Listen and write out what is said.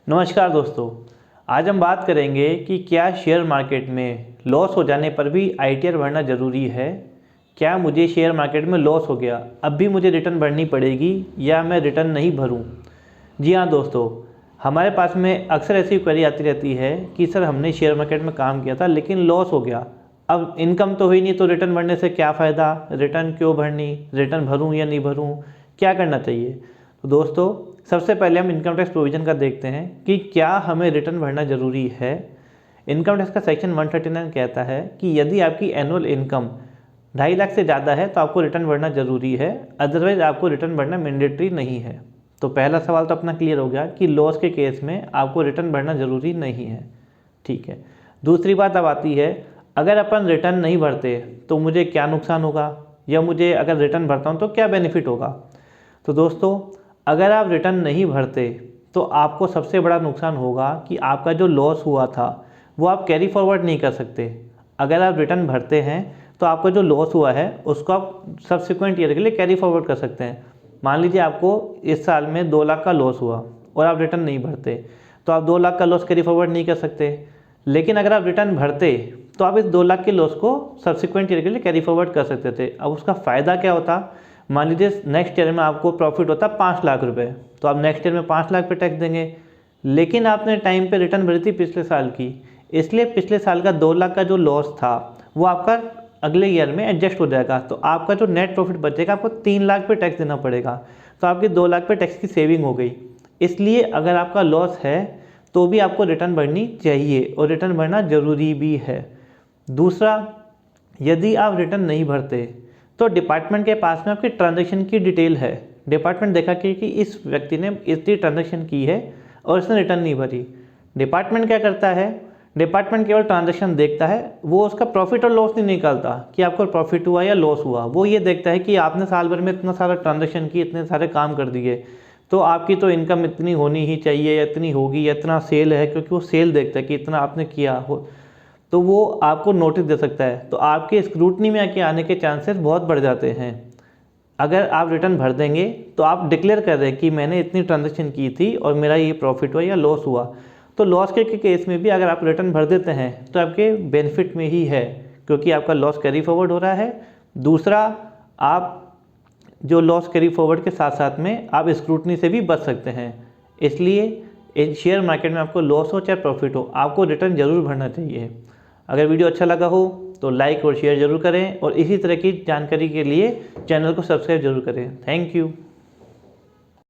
नमस्कार दोस्तों, आज हम बात करेंगे कि क्या शेयर मार्केट में लॉस हो जाने पर भी आईटीआर भरना ज़रूरी है। क्या मुझे शेयर मार्केट में लॉस हो गया, अब भी मुझे रिटर्न भरनी पड़ेगी या मैं रिटर्न नहीं भरूं। जी हाँ दोस्तों, हमारे पास में अक्सर ऐसी क्वेरी आती रहती है कि सर हमने शेयर मार्केट में काम किया था लेकिन लॉस हो गया, अब इनकम तो हुई नहीं तो रिटर्न भरने से क्या फ़ायदा, रिटर्न क्यों भरनी, रिटर्न भरूँ या नहीं भरूँ, क्या करना चाहिए। तो दोस्तों, सबसे पहले हम इनकम टैक्स प्रोविज़न का देखते हैं कि क्या हमें रिटर्न भरना ज़रूरी है। इनकम टैक्स का सेक्शन 139 कहता है कि यदि आपकी एनुअल इनकम 2.5 लाख से ज़्यादा है तो आपको रिटर्न भरना ज़रूरी है, अदरवाइज़ आपको रिटर्न भरना मैंडेटरी नहीं है। तो पहला सवाल तो अपना क्लियर हो गया कि लॉस के केस में आपको रिटर्न भरना ज़रूरी नहीं है। ठीक है, दूसरी बात अब आती है, अगर अपन रिटर्न नहीं भरते तो मुझे क्या नुकसान होगा, या मुझे अगर रिटर्न भरता हूँ तो क्या बेनिफिट होगा। तो दोस्तों, अगर आप रिटर्न नहीं भरते तो आपको सबसे बड़ा नुकसान होगा कि आपका जो लॉस हुआ था वो आप कैरी फॉरवर्ड नहीं कर सकते। अगर आप रिटर्न भरते हैं तो आपका जो लॉस हुआ है उसको आप सब्सिक्वेंट ईयर के लिए कैरी फॉरवर्ड कर सकते हैं। मान लीजिए आपको इस साल में 2 लाख का लॉस हुआ और आप रिटर्न नहीं भरते तो आप 2 लाख का लॉस कैरी फॉरवर्ड नहीं कर सकते। लेकिन अगर आप रिटर्न भरते तो आप इस 2 लाख के लॉस को सब्सिक्वेंट ईयर के लिए कैरी फॉरवर्ड कर सकते थे। अब उसका फ़ायदा क्या होता, मान लीजिए नेक्स्ट ईयर में आपको प्रॉफिट होता 5 लाख रुपए, तो आप नेक्स्ट ईयर में 5 लाख पे टैक्स देंगे। लेकिन आपने टाइम पे रिटर्न भरी थी पिछले साल की, इसलिए पिछले साल का 2 लाख का जो लॉस था वो आपका अगले ईयर में एडजस्ट हो जाएगा, तो आपका जो नेट प्रॉफिट बचेगा आपको 3 लाख पे टैक्स देना पड़ेगा, तो आपकी 2 लाख पे टैक्स की सेविंग हो गई। इसलिए अगर आपका लॉस है तो भी आपको रिटर्न भरनी चाहिए और रिटर्न भरना ज़रूरी भी है। दूसरा, यदि आप रिटर्न नहीं भरते तो डिपार्टमेंट के पास में आपकी ट्रांजैक्शन की डिटेल है। डिपार्टमेंट देखा कि इस व्यक्ति ने इतनी ट्रांजैक्शन की है और इसने रिटर्न नहीं भरी। डिपार्टमेंट क्या करता है, डिपार्टमेंट केवल ट्रांजैक्शन देखता है, वो उसका प्रॉफिट और लॉस नहीं निकालता कि आपको प्रॉफिट हुआ या लॉस हुआ। वो ये देखता है कि आपने साल भर में इतना सारा ट्रांजैक्शन की, इतने सारे काम कर दिए, तो आपकी तो इनकम इतनी होनी ही चाहिए, या इतनी होगी, या इतना सेल है, क्योंकि वो सेल देखता है कि इतना आपने किया हो, तो वो आपको नोटिस दे सकता है। तो आपके स्क्रूटनी में आने के चांसेस बहुत बढ़ जाते हैं। अगर आप रिटर्न भर देंगे तो आप डिक्लेयर कर दें कि मैंने इतनी ट्रांजैक्शन की थी और मेरा ये प्रॉफिट हुआ या लॉस हुआ। तो लॉस के केस में भी अगर आप रिटर्न भर देते हैं तो आपके बेनिफिट में ही है, क्योंकि आपका लॉस कैरी फॉरवर्ड हो रहा है। दूसरा, आप जो लॉस कैरी फॉरवर्ड के साथ साथ में आप स्क्रूटनी से भी बच सकते हैं। इसलिए शेयर मार्केट में आपको लॉस हो चाहे प्रॉफिट हो, आपको रिटर्न ज़रूर भरना चाहिए। अगर वीडियो अच्छा लगा हो तो लाइक और शेयर ज़रूर करें, और इसी तरह की जानकारी के लिए चैनल को सब्सक्राइब जरूर करें। Thank you.